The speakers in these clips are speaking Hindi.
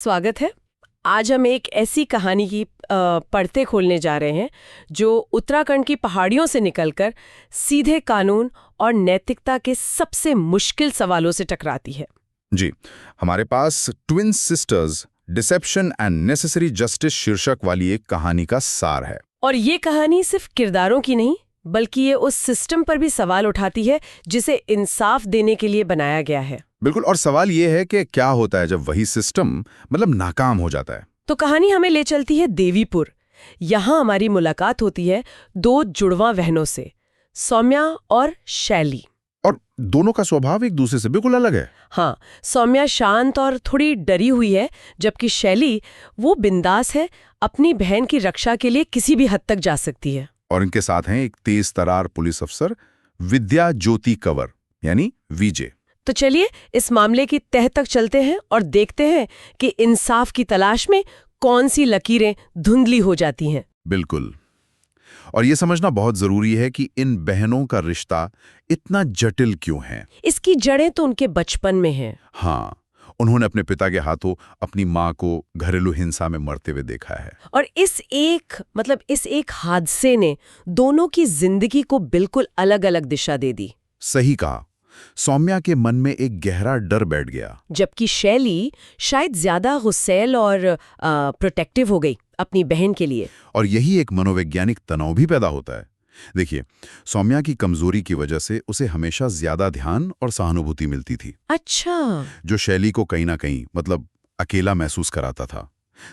स्वागत है। आज हम एक ऐसी कहानी की पढ़ते खोलने जा रहे हैं जो उत्तराखंड की पहाड़ियों से निकलकर सीधे कानून और नैतिकता के सबसे मुश्किल सवालों से टकराती है। जी, हमारे पास twin sisters deception and necessary justice शीर्षक वाली एक कहानी का सार है। और ये कहानी सिर्फ किरदारों की नहीं, बल्कि ये उस सिस्टम पर भी सवाल उठाती है जिसे इंसाफ देने के लिए बनाया गया है। बिल्कुल, और सवाल ये है कि क्या होता है जब वही सिस्टम नाकाम हो जाता है। तो कहानी हमें ले चलती है देवीपुर। यहाँ हमारी मुलाकात होती है दो जुड़वा बहनों से, सौम्या और शैली। और दोनों का स्वभाव एक दूसरे से बिल्कुल अलग है। हाँ, सौम्या शांत और थोड़ी डरी हुई है, जबकि शैली वो बिंदास है, अपनी बहन की रक्षा के लिए किसी भी हद तक जा सकती है। और इनके साथ हैं एक तेज तरार पुलिस अफसर विद्या ज्योति कंवर यानी वीजे। तो चलिए इस मामले की तह तक चलते हैं और देखते हैं कि इंसाफ की तलाश में कौन सी लकीरें धुंधली हो जाती हैं। बिल्कुल, और ये समझना बहुत जरूरी है कि इन बहनों का रिश्ता इतना जटिल क्यों है। इसकी जड़ें तो उनके बचपन में हैं। हाँ, उन्होंने अपने पिता के हाथों अपनी माँ को घरेलू हिंसा में मरते हुए देखा है। और इस एक हादसे ने दोनों की जिंदगी को बिल्कुल अलग-अलग दिशा दे दी। सही कहा, सौम्या के मन में एक गहरा डर बैठ गया, जबकि शैली शायद ज्यादा गुस्सैल और प्रोटेक्टिव हो गई अपनी बहन के लिए। और यही एक मनोवैज्ञानिक तनाव भी पैदा होता है। देखिए, सौम्या की कमजोरी की वजह से उसे हमेशा ज्यादा ध्यान और सहानुभूति मिलती थी। अच्छा। जो शैली को कहीं ना कहीं अकेला महसूस कराता था।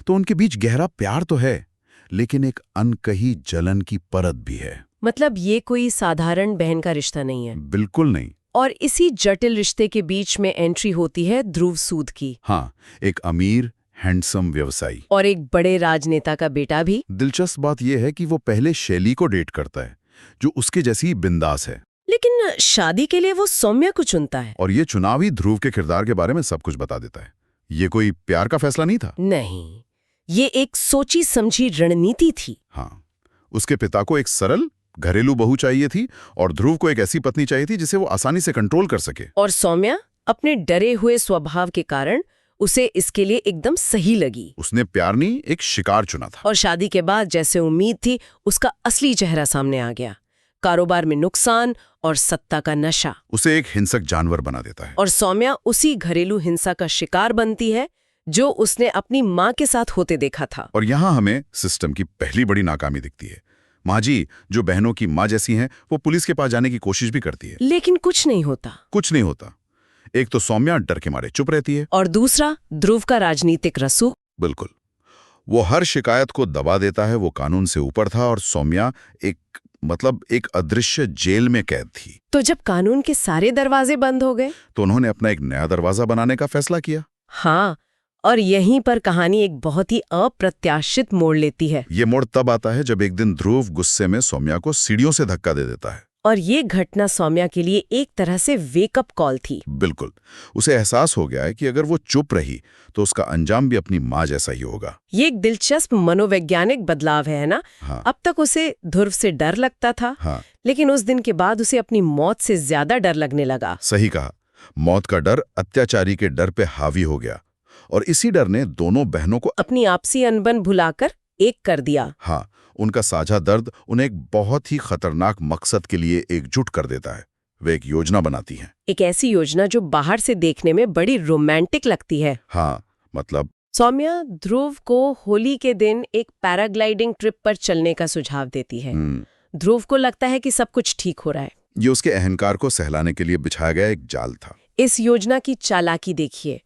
तो उनके बीच गहरा प्यार तो है, लेकिन एक अनकही जलन की परत भी है। मतलब ये कोई साधारण बहन का रिश्ता नहीं है। बिल्कुल नहीं। और इसी जटिल रिश्ते के बीच में एंट्री होती है ध्रुव सूद की। हाँ, एक अमीर हैंडसम व्यवसायी और एक बड़े राजनेता का बेटा भी। दिलचस्प बात यह है कि वो पहले शैली को डेट करता है, जो उसके जैसी बिंदास है। लेकिन शादी के लिए वो सौम्या को चुनता है। और ये चुनाव ही ध्रुव के किरदार के बारे में सब कुछ बता देता है। ये कोई प्यार का फैसला नहीं था। नहीं, ये एक सोची समझी रणनीति थी। हाँ, उसके पिता को एक सरल घरेलू बहू चाहिए थी और ध्रुव को एक ऐसी पत्नी चाहिए थी जिसे वो आसानी से कंट्रोल कर सके। और सौम्या अपने डरे हुए स्वभाव के कारण उसे इसके लिए एकदम सही लगी। उसने प्यार नहीं, एक शिकार चुना था। और शादी के बाद जैसे उम्मीद थी, उसका असली चेहरा सामने आ गया। कारोबार में नुकसान और सत्ता का नशा उसे एक हिंसक जानवर बना देता है। और सौम्या उसी घरेलू हिंसा का शिकार बनती है जो उसने अपनी माँ के साथ होते देखा था। और यहाँ हमें सिस्टम की पहली बड़ी नाकामी दिखती है। माँ जी, जो बहनों की माँ जैसी हैं, वो पुलिस के पास जाने की कोशिश भी करती है, लेकिन कुछ नहीं होता। एक तो सौम्या डर के मारे चुप रहती है, और दूसरा ध्रुव का राजनीतिक रसूख। बिल्कुल, वो हर शिकायत को दबा देता है। वो कानून से ऊपर था और सौम्या एक अदृश्य जेल में कैद थी। तो जब कानून के सारे दरवाजे बंद हो गए, तो उन्होंने अपना एक नया दरवाजा बनाने का फैसला किया। हाँ, और यहीं पर कहानी एक बहुत ही अप्रत्याशित मोड़ लेती है। ये मोड़ तब आता है जब एक दिन ध्रुव गुस्से में सौम्या को सीढ़ियों से धक्का दे देता है। और ये घटना सौम्या के लिए एक तरह से वेकअप कॉल थी। बिल्कुल, उसे एहसास हो गया है कि अगर वो चुप रही तो उसका अंजाम भी अपनी माँ जैसा ही होगा। ये एक दिलचस्प मनोवैज्ञानिक बदलाव है ना। हाँ। अब तक उसे ध्रुव से डर लगता था। हाँ। लेकिन उस दिन के बाद उसे अपनी मौत से ज्यादा डर लगने लगा। सही कहा, मौत का डर अत्याचारी के डर पे हावी हो गया और इसी डर ने दोनों बहनों को अपनी आपसी अनबन भुलाकर एक कर दिया। हाँ, उनका साझा दर्द उन्हें एक बहुत ही खतरनाक मकसद के लिए एकजुट कर देता है। वे एक योजना बनाती हैं, एक ऐसी योजना जो बाहर से देखने में बड़ी रोमांटिक लगती है। हाँ, सौम्या ध्रुव को होली के दिन एक पैराग्लाइडिंग ट्रिप पर चलने का सुझाव देती है। ध्रुव को लगता है कि सब कुछ ठीक हो रहा है। ये उसके अहंकार को सहलाने के लिए बिछाया गया एक जाल था। इस योजना की चालाकी देखिए।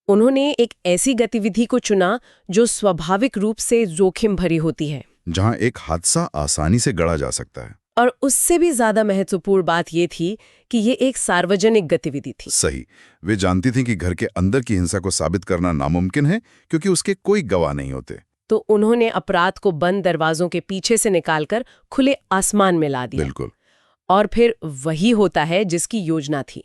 उन्होंने एक ऐसी गतिविधि को चुना जो स्वाभाविक रूप से जोखिम भरी होती है, जहां एक हादसा आसानी से गढ़ा जा सकता है। और उससे भी ज्यादा महत्वपूर्ण बात ये थी कि ये एक सार्वजनिक गतिविधि थी। सही, वे जानती थीं कि घर के अंदर की हिंसा को साबित करना नामुमकिन है क्योंकि उसके कोई गवाह नहीं होते। तो उन्होंने अपराध को बंद दरवाजों के पीछे से निकालकर खुले आसमान में ला दिया। बिल्कुल। और फिर वही होता है जिसकी योजना थी।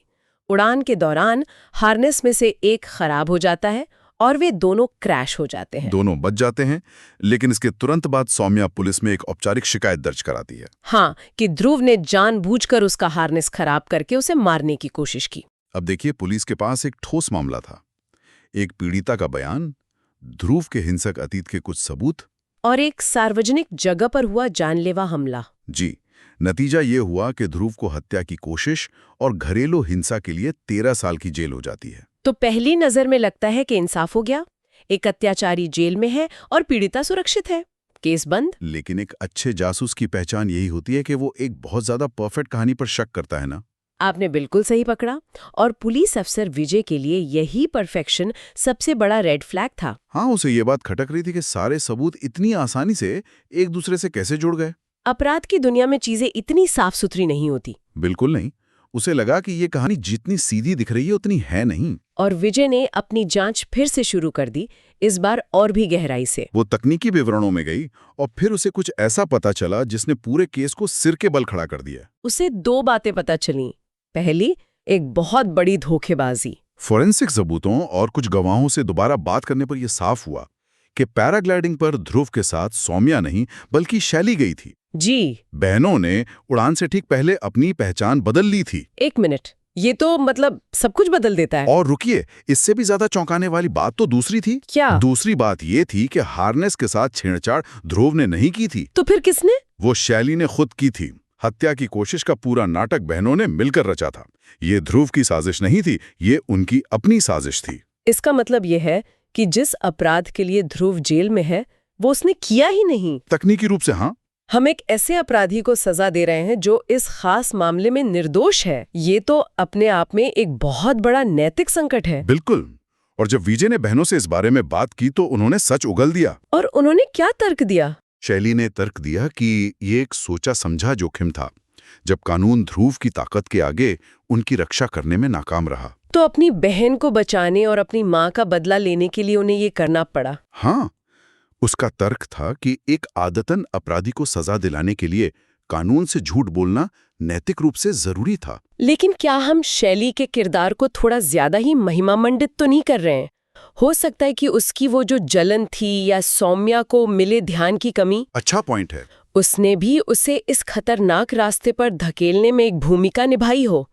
उड़ान के दौरान हार्नेस में से एक खराब हो जाता है और वे दोनों क्रैश हो जाते हैं। दोनों बच जाते हैं, लेकिन इसके तुरंत बाद सौम्या पुलिस में एक औपचारिक शिकायत दर्ज कराती है। हाँ, कि ध्रुव ने जानबूझकर उसका हार्नेस खराब करके उसे मारने की कोशिश की। अब देखिए, पुलिस के पास एक ठोस मामला था, एक पीड़िता का बयान ध्रुव के हिंसक अतीत के कुछ सबूत। और एक सार्वजनिक जगह पर हुआ जानलेवा हमला। जी, नतीजा ये हुआ कि ध्रुव को हत्या की कोशिश और घरेलू हिंसा के लिए 13 साल की जेल हो जाती है। तो पहली नजर में लगता है कि इंसाफ हो गया, एक अत्याचारी जेल में है और पीड़िता सुरक्षित है, केस बंद। लेकिन एक अच्छे जासूस की पहचान यही होती है कि वो एक बहुत ज्यादा परफेक्ट कहानी पर शक करता है ना। आपने बिल्कुल सही पकड़ा। और पुलिस अफसर विजय के लिए यही परफेक्शन सबसे बड़ा रेड फ्लैग था। हाँ, उसे ये बात खटक रही थी कि सारे सबूत इतनी आसानी से एक दूसरे से कैसे जुड़ गए। अपराध की दुनिया में चीजें इतनी साफ सुथरी नहीं होती। बिल्कुल नहीं। उसे लगा कि ये कहानी जितनी सीधी दिख रही है उतनी है नहीं। और विजय ने अपनी जांच फिर से शुरू कर दी, इस बार और भी गहराई से। वो तकनीकी विवरणों में गई और फिर उसे कुछ ऐसा पता चला जिसने पूरे केस को सिर के बल खड़ा कर दिया। उसे दो बातें पता चलीं। पहली, एक बहुत बड़ी धोखेबाजी। फोरेंसिक सबूतों और कुछ गवाहों से दोबारा बात करने पर यह साफ हुआ कि पैराग्लाइडिंग पर ध्रुव के साथ सौम्या नहीं बल्कि शैली गई थी। जी। बहनों ने उड़ान से ठीक पहले अपनी पहचान बदल ली थी। एक मिनट, ये तो मतलब सब कुछ बदल देता है। और रुकिए, इससे भी ज्यादा चौंकाने वाली बात तो दूसरी थी। क्या? दूसरी बात ये थी कि हार्नेस के साथ छेड़छाड़ ध्रुव ने नहीं की थी। तो फिर किसने? वो शैली ने खुद की थी। हत्या की कोशिश का पूरा नाटक बहनों ने मिलकर रचा था। ये ध्रुव की साजिश नहीं थी, ये उनकी अपनी साजिश थी। इसका मतलब ये है कि जिस अपराध के लिए ध्रुव जेल में है वो उसने किया ही नहीं। तकनीकी रूप से हाँ। हम एक ऐसे अपराधी को सजा दे रहे हैं जो इस खास मामले में निर्दोष है। ये तो अपने आप में एक बहुत बड़ा नैतिक संकट है। बिल्कुल। और जब विजय ने बहनों से इस बारे में बात की तो उन्होंने सच उगल दिया। और उन्होंने क्या तर्क दिया? शैली ने तर्क दिया कि ये एक सोचा समझा जोखिम था, जब कानून ध्रुव की ताकत के आगे उनकी रक्षा करने में नाकाम रहा। तो अपनी बहन को बचाने और अपनी माँ का बदला लेने के लिए उन्हें ये करना पड़ा। हाँ, उसका तर्क था कि एक आदतन अपराधी को सजा दिलाने के लिए कानून से झूठ बोलना नैतिक रूप से जरूरी था। लेकिन क्या हम शैली के किरदार को थोड़ा ज्यादा ही महिमामंडित तो नहीं कर रहे हैं? हो सकता है कि उसकी वो जो जलन थी या सौम्या को मिले ध्यान की कमी। अच्छा पॉइंट है। उसने भी उसे इस खतरनाक रास्ते पर धकेलने में एक भूमिका निभाई हो।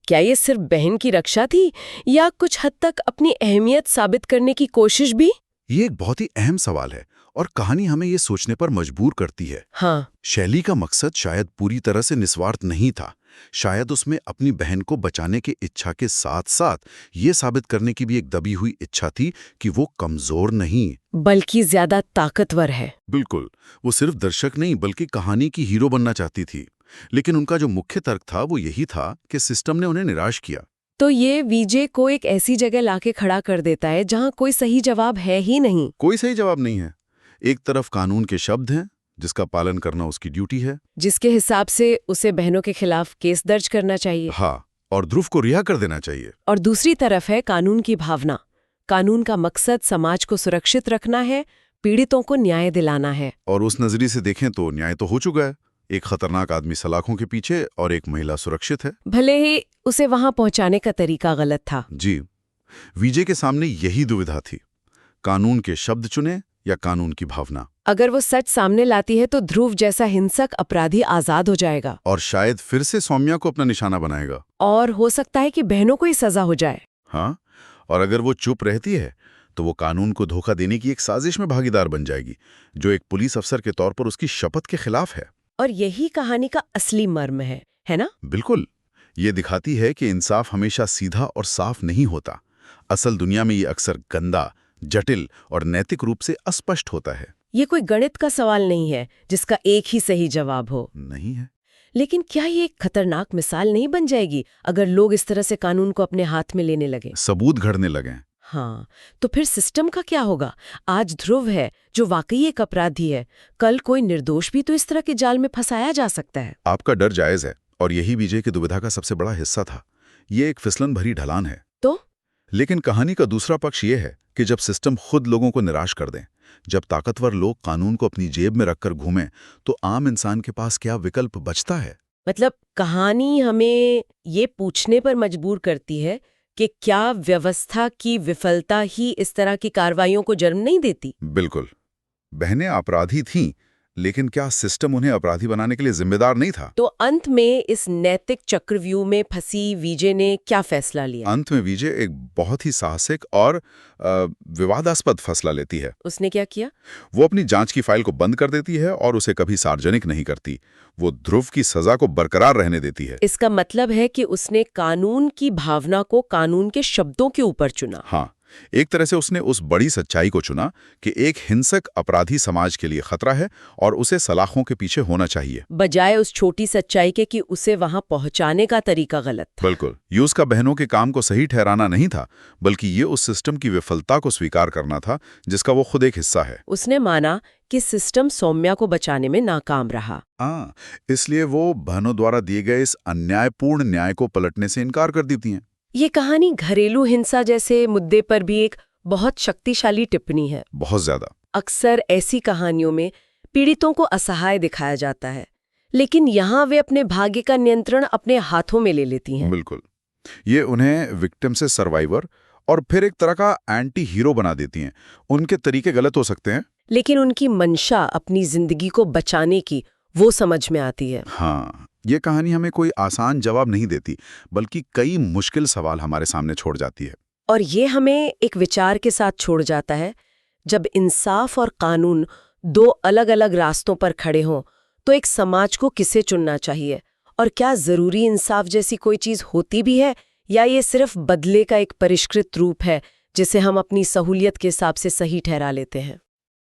क्या ये सिर्फ बहन की रक्षा थी या कुछ हद तक अपनी अहमियत साबित करने की कोशिश भी? ये एक बहुत ही अहम सवाल है और कहानी हमें ये सोचने पर मजबूर करती है। हाँ। शैली का मकसद शायद पूरी तरह से निस्वार्थ नहीं था। शायद उसमें अपनी बहन को बचाने की इच्छा के साथ साथ ये साबित करने की भी एक दबी हुई इच्छा थी कि वो कमजोर नहीं बल्कि ज्यादा ताकतवर है। बिल्कुल। वो सिर्फ दर्शक नहीं बल्कि कहानी की हीरो बनना चाहती थी। लेकिन उनका जो मुख्य तर्क था वो यही था कि सिस्टम ने उन्हें निराश किया। तो ये विजय को एक ऐसी जगह लाके खड़ा कर देता है जहां कोई सही जवाब है ही नहीं। कोई सही जवाब नहीं है। एक तरफ कानून के शब्द हैं जिसका पालन करना उसकी ड्यूटी है, जिसके हिसाब से उसे बहनों के खिलाफ केस दर्ज करना चाहिए। हाँ, और ध्रुव को रिहा कर देना चाहिए। और दूसरी तरफ है कानून की भावना। कानून का मकसद समाज को सुरक्षित रखना है, पीड़ितों को न्याय दिलाना है। और उस नजरिए से देखें तो न्याय तो हो चुका है। एक खतरनाक आदमी सलाखों के पीछे और एक महिला सुरक्षित है। भले ही उसे वहां पहुंचाने का तरीका गलत था। जी, विजय के सामने यही दुविधा थी, कानून के शब्द चुने या कानून की भावना। अगर वो सच सामने लाती है तो ध्रुव जैसा हिंसक अपराधी आजाद हो जाएगा और शायद फिर से सौम्या को अपना निशाना बनाएगा। और हो सकता है कि बहनों को ही सजा हो जाए। हाँ, और अगर वो चुप रहती है तो वो कानून को धोखा देने की एक साजिश में भागीदार बन जाएगी, जो एक पुलिस अफसर के तौर पर उसकी शपथ के खिलाफ है। और यही कहानी का असली मर्म है ना? बिल्कुल। ये दिखाती है कि इंसाफ हमेशा सीधा और साफ नहीं होता। असल दुनिया में ये अक्सर गंदा, जटिल और नैतिक रूप से अस्पष्ट होता है। ये कोई गणित का सवाल नहीं है जिसका एक ही सही जवाब हो। नहीं है। लेकिन क्या ये एक खतरनाक मिसाल नहीं बन जाएगी अगर लोग इस तरह से कानून को अपने हाथ में लेने लगे, सबूत घड़ने लगे? हाँ, तो फिर सिस्टम का क्या होगा? आज ध्रुव है जो वाकई एक अपराधी है, कल कोई निर्दोष भी तो इस तरह के जाल में फंसाया जा सकता है। आपका डर जायज है और यही विजय की दुविधा का सबसे बड़ा हिस्सा था। ये एक फिसलन भरी ढलान है। तो लेकिन कहानी का दूसरा पक्ष ये है कि जब सिस्टम खुद लोगों को निराश कर दें, जब ताकतवर लोग कानून को अपनी जेब में रखकर घूमें, तो आम इंसान के पास क्या विकल्प बचता है? मतलब कहानी हमें ये पूछने पर मजबूर करती है कि क्या व्यवस्था की विफलता ही इस तरह की कार्रवाइयों को जन्म नहीं देती? बिल्कुल। बहनें अपराधी थीं, लेकिन क्या सिस्टम उन्हें अपराधी बनाने के लिए जिम्मेदार नहीं था? तो अंत में इस नैतिक चक्रव्यूह में फंसी वीजे ने क्या फैसला लिया? अंत में विजय एक बहुत ही साहसिक और विवादास्पद फैसला लेती है। उसने क्या किया? वो अपनी जांच की फाइल को बंद कर देती है और उसे कभी सार्वजनिक नहीं करती। वो ध्रुव की सजा को बरकरार रहने देती है। इसका मतलब है कि उसने कानून की भावना को कानून के शब्दों के ऊपर चुना। हाँ, एक तरह से उसने उस बड़ी सच्चाई को चुना कि एक हिंसक अपराधी समाज के लिए खतरा है और उसे सलाखों के पीछे होना चाहिए, बजाय उस छोटी सच्चाई के कि उसे वहां पहुंचाने का तरीका गलत था। बिल्कुल। ये उसका बहनों के काम को सही ठहराना नहीं था, बल्कि ये उस सिस्टम की विफलता को स्वीकार करना था जिसका वो खुद एक हिस्सा है। उसने माना कि सिस्टम सौम्या को बचाने में नाकाम रहा। हाँ, इसलिए वो बहनों द्वारा दिए गए इस अन्यायपूर्ण न्याय को पलटने से इनकार कर देती हैं। ये कहानी घरेलू हिंसा जैसे मुद्दे पर भी एक बहुत शक्तिशाली टिप्पणी है। बहुत ज्यादा। अक्सर ऐसी कहानियों में पीड़ितों को असहाय दिखाया जाता है, लेकिन यहाँ वे अपने भाग्य का नियंत्रण अपने हाथों में ले लेती हैं। बिल्कुल। ये उन्हें विक्टिम से सर्वाइवर और फिर एक तरह का एंटी हीरो बना देती हैं। उनके तरीके गलत हो सकते हैं, लेकिन उनकी मंशा अपनी जिंदगी को बचाने की वो समझ में आती है। हाँ, ये कहानी हमें कोई आसान जवाब नहीं देती, बल्कि कई मुश्किल सवाल हमारे सामने छोड़ जाती है। और ये हमें एक विचार के साथ छोड़ जाता है, जब इंसाफ और कानून दो अलग-अलग रास्तों पर खड़े हों, तो एक समाज को किसे चुनना चाहिए? और क्या जरूरी इंसाफ जैसी कोई चीज होती भी है, या ये सिर्फ बदले का एक परिष्कृत रूप है जिसे हम अपनी सहूलियत के हिसाब से सही ठहरा लेते हैं?